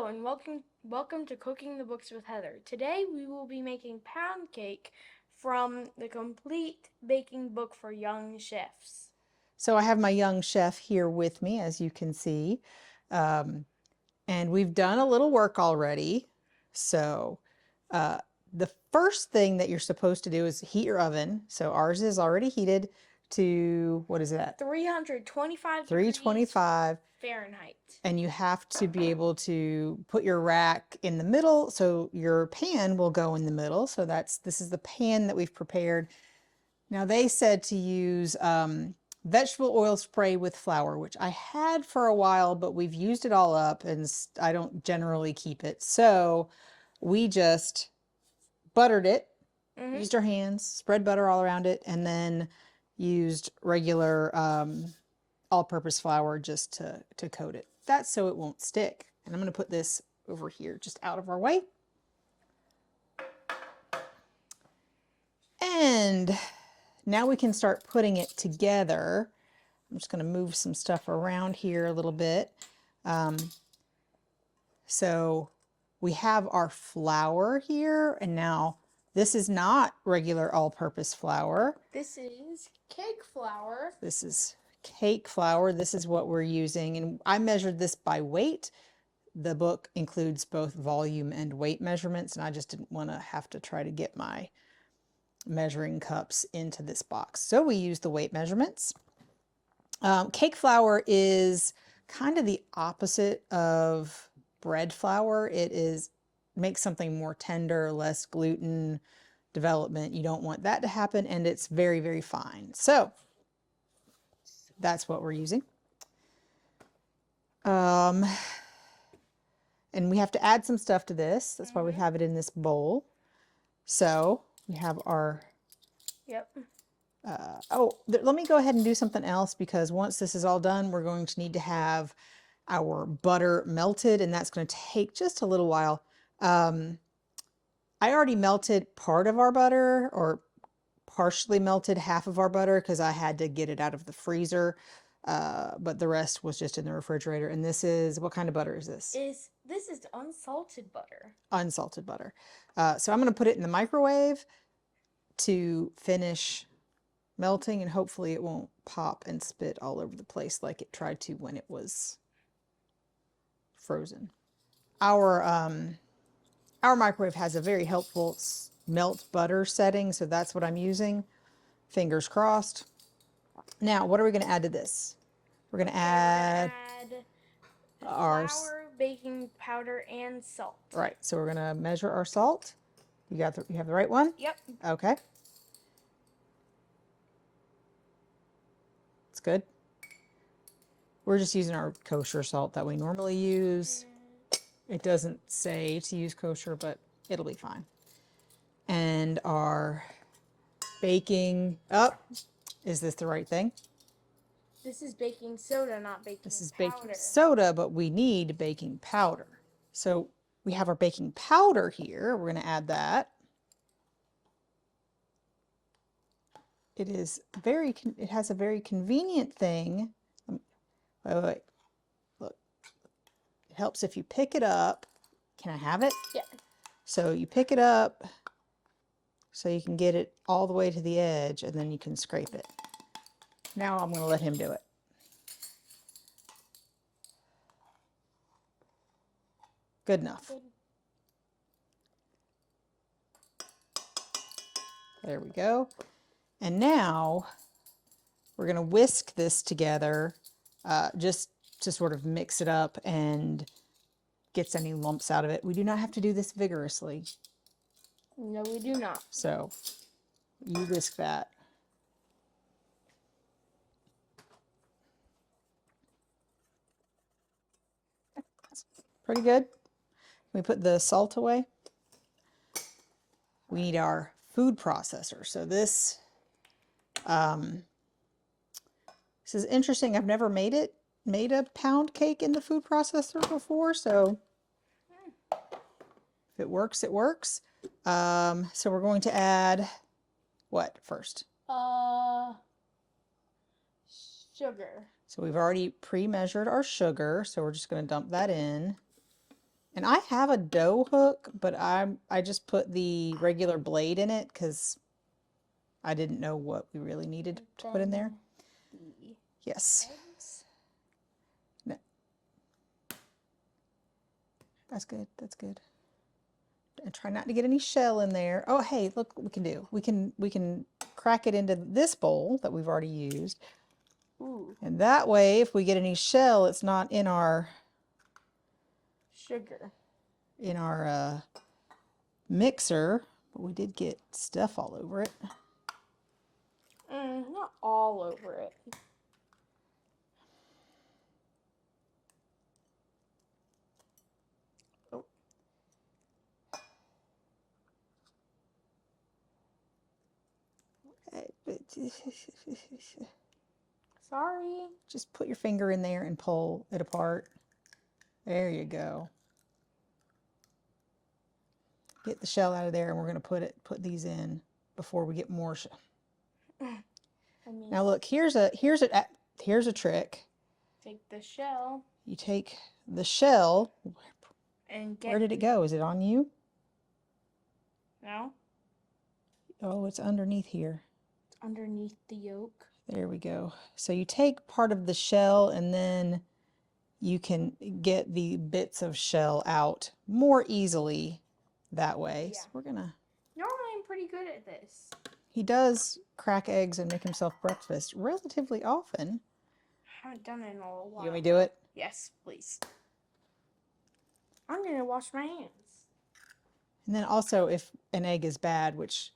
Hello and welcome to Cooking the Books with Heather. Today we will be making pound cake from the complete baking book for young chefs. So I have my young chef here with me, as you can see. And we've done a little work already. So the first thing that you're supposed to do is heat your oven. So ours is already heated to, what is that? 325 degrees 325. Fahrenheit. And you have to be able to put your rack in the middle so your pan will go in the middle. So this is the pan that we've prepared. Now they said to use vegetable oil spray with flour, which I had for a while, but we've used it all up and I don't generally keep it. So we just buttered it, used our hands, spread butter all around it, and then used regular all-purpose flour just to coat it. That's so it won't stick. And I'm going to put this over here just out of our way. And now we can start putting it together. I'm just going to move some stuff around here a little bit. So we have our flour here, and now this is not regular all-purpose flour. This is cake flour. This is cake flour. This is what we're using, and I measured this by weight. The book includes both volume and weight measurements, and I just didn't want to have to try to get my measuring cups into this box. So we use the weight measurements. Cake flour is kind of the opposite of bread flour. Makes something more tender, less gluten development. You don't want that to happen, and it's very, very fine. So that's what we're using. And we have to add some stuff to this. That's why we have it in this bowl. So we have our... Yep. Let me go ahead and do something else, because once this is all done, we're going to need to have our butter melted, and that's going to take just a little while. I already melted part of our butter, or partially melted half of our butter, because I had to get it out of the freezer, but the rest was just in the refrigerator. And this is, what kind of butter is this? This is unsalted butter. Unsalted butter. So I'm going to put it in the microwave to finish melting, and hopefully it won't pop and spit all over the place like it tried to when it was frozen. Our microwave has a very helpful melt butter setting, so that's what I'm using. Fingers crossed. Now, what are we going to add to this? We're going to add our flour, baking powder, and salt. Right. So we're going to measure our salt. You have the right one? Yep. Okay. It's good. We're just using our kosher salt that we normally use. It doesn't say to use kosher, but it'll be fine. And our baking... is this the right thing? This is baking soda, not baking powder. This is baking soda, but we need baking powder. So we have our baking powder here. We're going to add that. It has a very convenient thing. Wait. Look. It helps if you pick it up. Can I have it? Yeah. So you pick it up so you can get it all the way to the edge, and then you can scrape it. Now I'm going to let him do it. Good enough. There we go. And now we're going to whisk this together just to sort of mix it up and gets any lumps out of it. We do not have to do this vigorously. No, we do not. So you whisk that. Pretty good. Can we put the salt away? We need our food processor. So this is interesting. I've never made a pound cake in the food processor before, so if it works, it works. So we're going to add what first? Sugar. So we've already pre-measured our sugar, so we're just going to dump that in. And I have a dough hook, but I just put the regular blade in it because I didn't know what we really needed to put in there. Yes. Eggs. No. That's good. That's good. And try not to get any shell in there. Oh, hey, look what we can do. We can crack it into this bowl that we've already used. Ooh. And that way, if we get any shell, it's not in our sugar. In our mixer. But we did get stuff all over it. Not all over it. Oh. Sorry. Just put your finger in there and pull it apart. There you go. Get the shell out of there, and we're going to put these in before we get more shell. Now look, here's a trick. Take the shell. You take the shell. And where did it go? Is it on you? No. Oh, it's underneath here. It's underneath the yolk. There we go. So you take part of the shell, and then you can get the bits of shell out more easily that way. Yeah. So we're gonna. Normally I'm pretty good at this. He does crack eggs and make himself breakfast relatively often. I haven't done it in a while. You want me to do it? Yes, please. I'm gonna wash my hands. And then also, if an egg is bad, which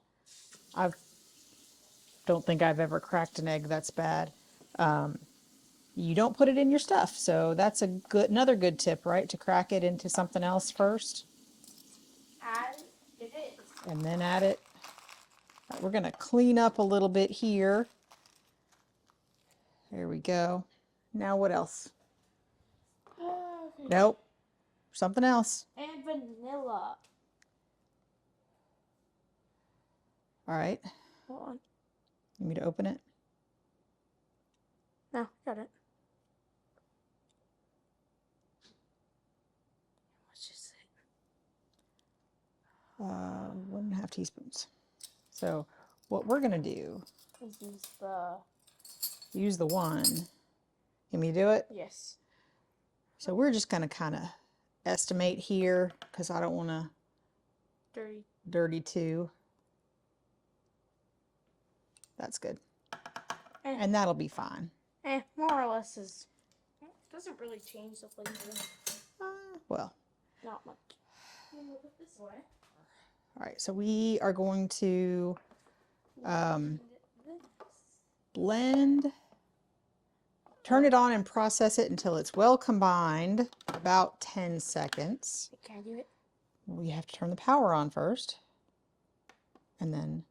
I don't think I've ever cracked an egg that's bad, you don't put it in your stuff. So that's another good tip, right? To crack it into something else first. It is. And then add it. Right, we're gonna clean up a little bit here. There we go. Now what else? Nope. Something else. And vanilla. All right. Hold on. You need me to open it? No, got it. What's just it? 1.5 teaspoons. So what we're gonna do This is use the one. You want me to do it? Yes. So we're just gonna kind of estimate here because I don't want to dirty too. That's good. And that'll be fine. More or less is. It doesn't really change the flavor. Well. Not much. Move it this way. All right, so we are going to blend, turn it on and process it until it's well combined, about 10 seconds. Can I do it? We have to turn the power on first, and then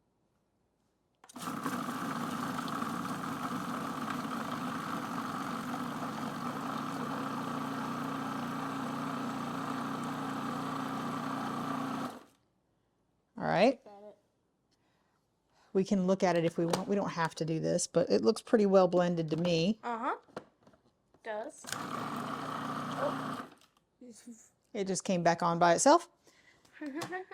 all right. We can look at it if we want. We don't have to do this, but it looks pretty well blended to me. Uh-huh. It does. Oh. It just came back on by itself.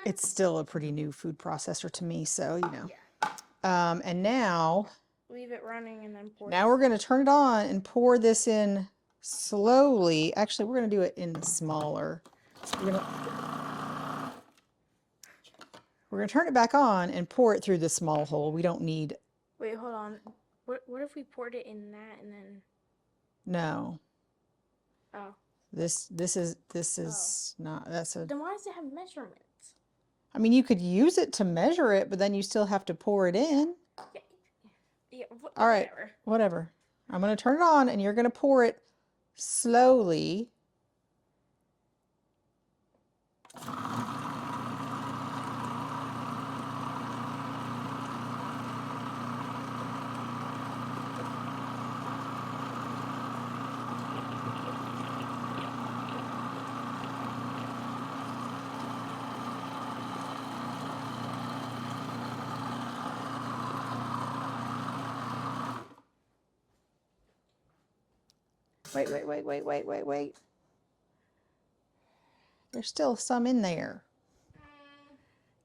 It's still a pretty new food processor to me, so, you know. Yeah. And now... Leave it running and then pour it. Now we're going to turn it on and pour this in slowly. Actually, we're going to do it in smaller. We're going to turn it back on and pour it through the small hole. We don't need... Wait, hold on. What if we poured it in that and then... No. Oh. This is not... That's a... Then why does it have measurements? I mean, you could use it to measure it, but then you still have to pour it in. Yeah, all right, whatever. I'm going to turn it on, and you're going to pour it slowly. Wait. There's still some in there.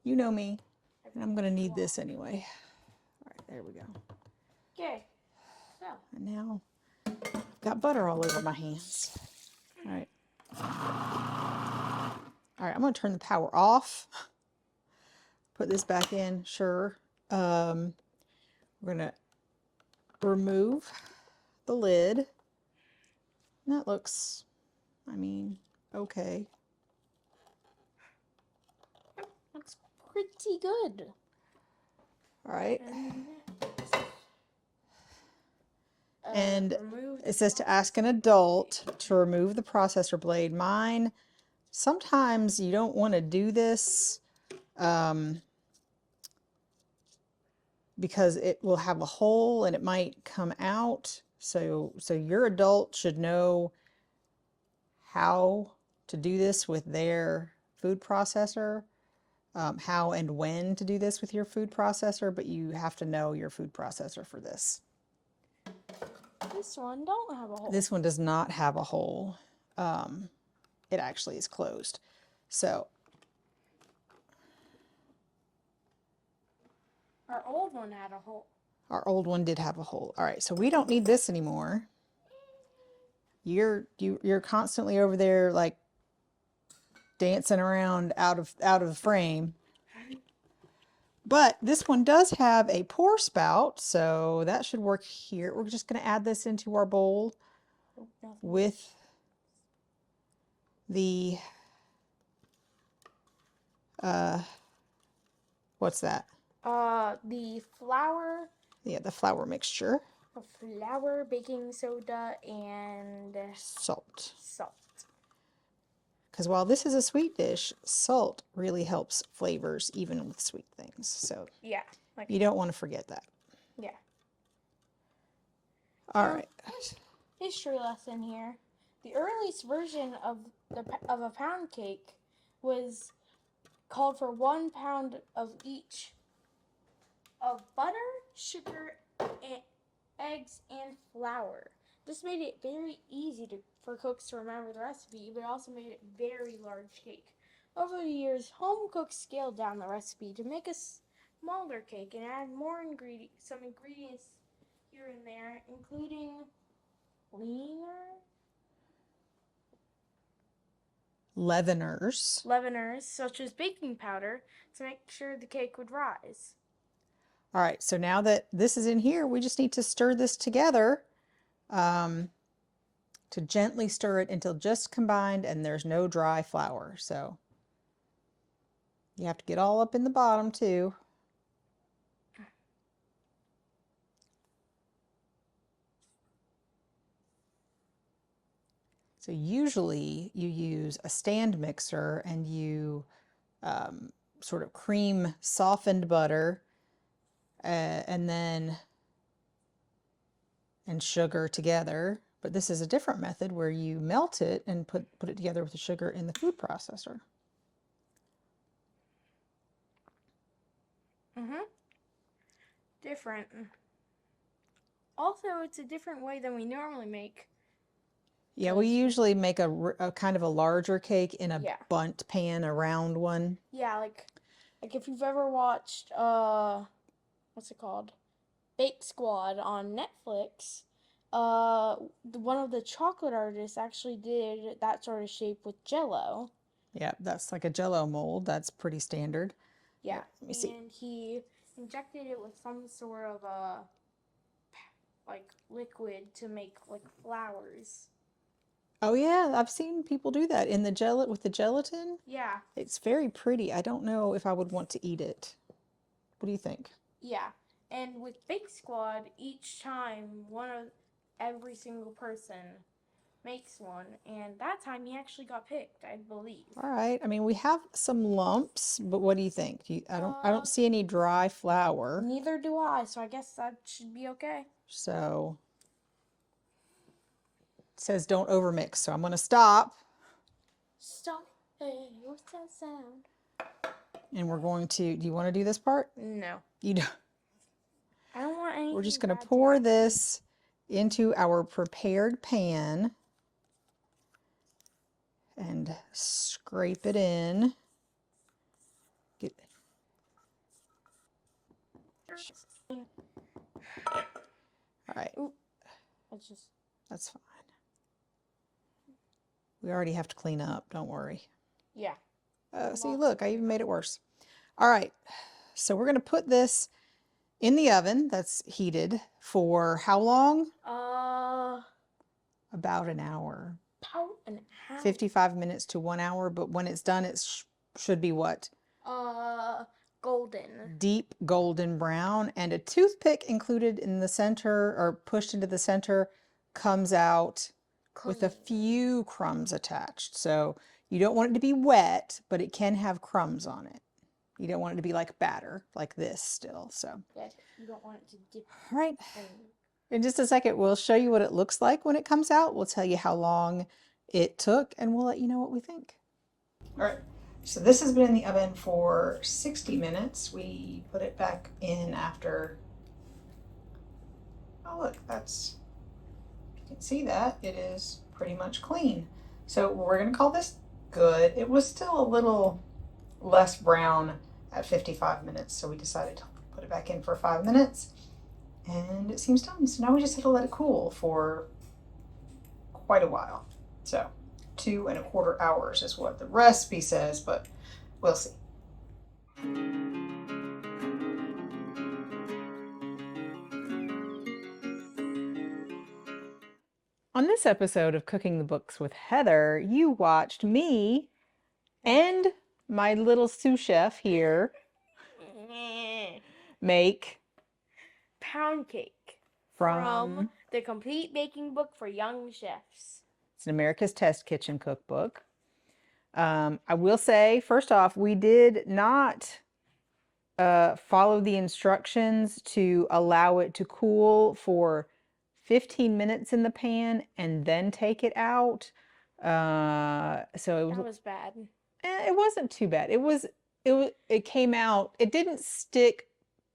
You know me. And I'm going to need this anyway. All right, there we go. Okay. So. And now I've got butter all over my hands. All right. All right, I'm going to turn the power off. Put this back in, sure. We're going to remove the lid. And that looks, I mean, okay. Looks pretty good. All right. And it says to ask an adult to remove the processor blade. Mine, sometimes you don't want to do this because it will have a hole and it might come out. So your adult should know how to do this with their food processor, how and when to do this with your food processor, but you have to know your food processor for this. This one don't have a hole. This one does not have a hole. It actually is closed. So our old one had a hole. Our old one did have a hole. All right, so we don't need this anymore. You're constantly over there like dancing around out of the frame. But this one does have a pour spout, so that should work here. We're just going to add this into our bowl with the what's that? The flour. Yeah, the flour mixture. Flour, baking soda, and salt. Salt. Because while this is a sweet dish, salt really helps flavors even with sweet things. So yeah, you don't want to forget that. Yeah. All right. History lesson here. The earliest version of a pound cake was called for 1 pound of each of butter, sugar, eggs, and flour. This made it very easy for cooks to remember the recipe, but also made it a very large cake. Over the years, home cooks scaled down the recipe to make a smaller cake and add some ingredients here and there, including leaveners such as baking powder to make sure the cake would rise. All right, so now that this is in here, we just need to stir this together. To gently stir it until just combined and there's no dry flour. So you have to get all up in the bottom too. So usually you use a stand mixer and you sort of cream softened butter and sugar together. But this is a different method where you melt it and put it together with the sugar in the food processor. Different. Also, it's a different way than we normally make. Yeah, we usually make a kind of a larger cake in a bundt pan, a round one. Yeah, like if you've ever watched what's it called? Bake Squad on Netflix. One of the chocolate artists actually did that sort of shape with Jell-O. Yeah, that's like a Jell-O mold. That's pretty standard. Yeah, let me see. And he injected it with some sort of like liquid to make like flowers. Oh yeah, I've seen people do that in the with the gelatin. Yeah. It's very pretty. I don't know if I would want to eat it. What do you think? Yeah. And with Bake Squad, each time every single person makes one, and that time he actually got picked, I believe. All right. I mean, we have some lumps, but what do you think? I don't see any dry flour. Neither do I, so I guess that should be okay. So it says don't overmix, so I'm going to stop. Stop. Hey, what's that sound? And we're going to, do you want to do this part? No. You don't. I don't want anything. We're just going to pour this into our prepared pan. and scrape it in. Get, all right, Ooh, that's fine. We already have to clean up, don't worry. yeah. See, look, I even made it worse. All right, so we're going to put this in the oven that's heated for how long? About an hour. About an hour. 55 minutes to 1 hour, but when it's done, it should be what? Golden. Deep golden brown, and a toothpick included in the center or pushed into the center comes out with a few crumbs attached. So you don't want it to be wet, but it can have crumbs on it. You don't want it to be like batter, like this still. So yeah, you don't want it to dip. All right. In just a second, we'll show you what it looks like when it comes out. We'll tell you how long it took, and we'll let you know what we think. All right. So this has been in the oven for 60 minutes. We put it back in after, oh look, that's, you can see that, it is pretty much clean. So we're gonna call this good. It was still a little less brown at 55 minutes, so we decided to put it back in for 5 minutes, and it seems done. So now we just have to let it cool for quite a while. So 2¼ hours is what the recipe says, but we'll see. On this episode of Cooking the Books with Heather, you watched me and my little sous chef here make pound cake from the Complete Baking Book for Young Chefs. It's an America's Test Kitchen cookbook. I will say, first off, we did not follow the instructions to allow it to cool for 15 minutes in the pan and then take it out. So that was bad. It wasn't too bad. It came out, it didn't stick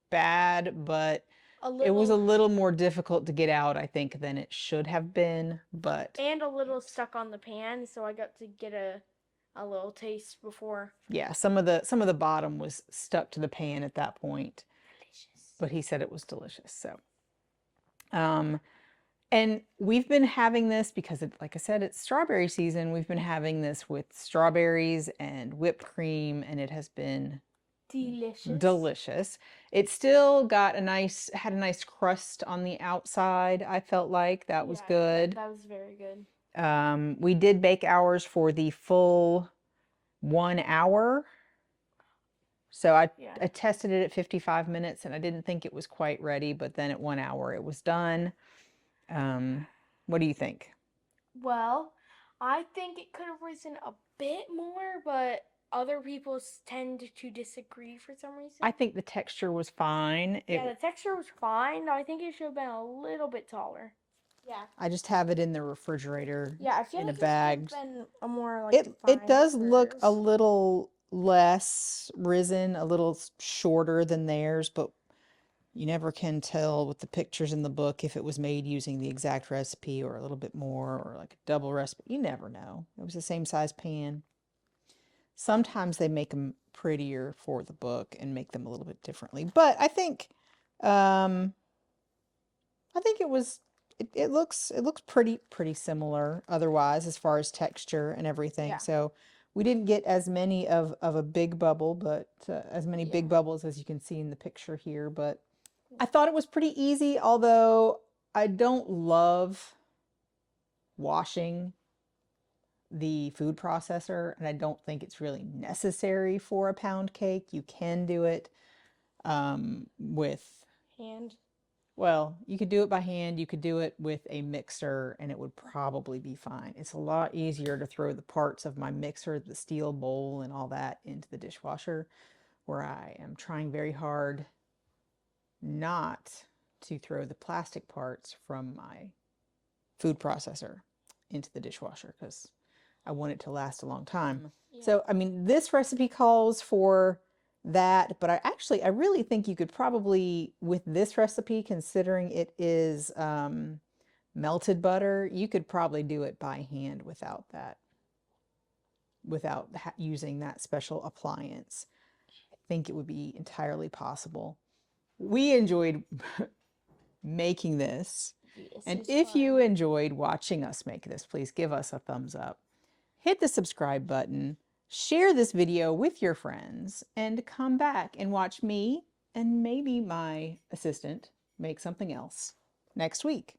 bad, but it was a little more difficult to get out, I think, than it should have been. And a little stuck on the pan, so I got to get a little taste before. Yeah, some of the bottom was stuck to the pan at that point. Delicious. But he said it was delicious. So and we've been having this because, like I said, it's strawberry season. We've been having this with strawberries and whipped cream, and it has been delicious. It still had a nice crust on the outside. I felt like that was good. That was very good. We did bake ours for the full 1 hour. So I tested it at 55 minutes, and I didn't think it was quite ready, but then at 1 hour it was done. What do you think? Well, I think it could have risen a bit more, but other people tend to disagree for some reason. I think the texture was fine. The texture was fine. I think it should have been a little bit taller. Yeah. I just have it in the refrigerator. Yeah, I feel in like a bag. It should have been a more like it does look a little less risen, a little shorter than theirs, but you never can tell with the pictures in the book if it was made using the exact recipe or a little bit more or like a double recipe. You never know. It was the same size pan. Sometimes they make them prettier for the book and make them a little bit differently. But I think it looks pretty similar otherwise as far as texture and everything. Yeah. So we didn't get as many of a big bubble, but as many big bubbles as you can see in the picture here. But I thought it was pretty easy, although I don't love washing the food processor, and I don't think it's really necessary for a pound cake. You can do it with hand. Well, you could do it by hand, you could do it with a mixer, and it would probably be fine. It's a lot easier to throw the parts of my mixer, the steel bowl and all that, into the dishwasher, where I am trying very hard not to throw the plastic parts from my food processor into the dishwasher because I want it to last a long time. Yeah. So, I mean, this recipe calls for that, but I really think you could probably, with this recipe, considering it is melted butter, you could probably do it by hand without that. without using that special appliance. I think it would be entirely possible. We enjoyed making this. And if you enjoyed watching us make this, please give us a thumbs up. Hit the subscribe button, share this video with your friends, and come back and watch me and maybe my assistant make something else next week.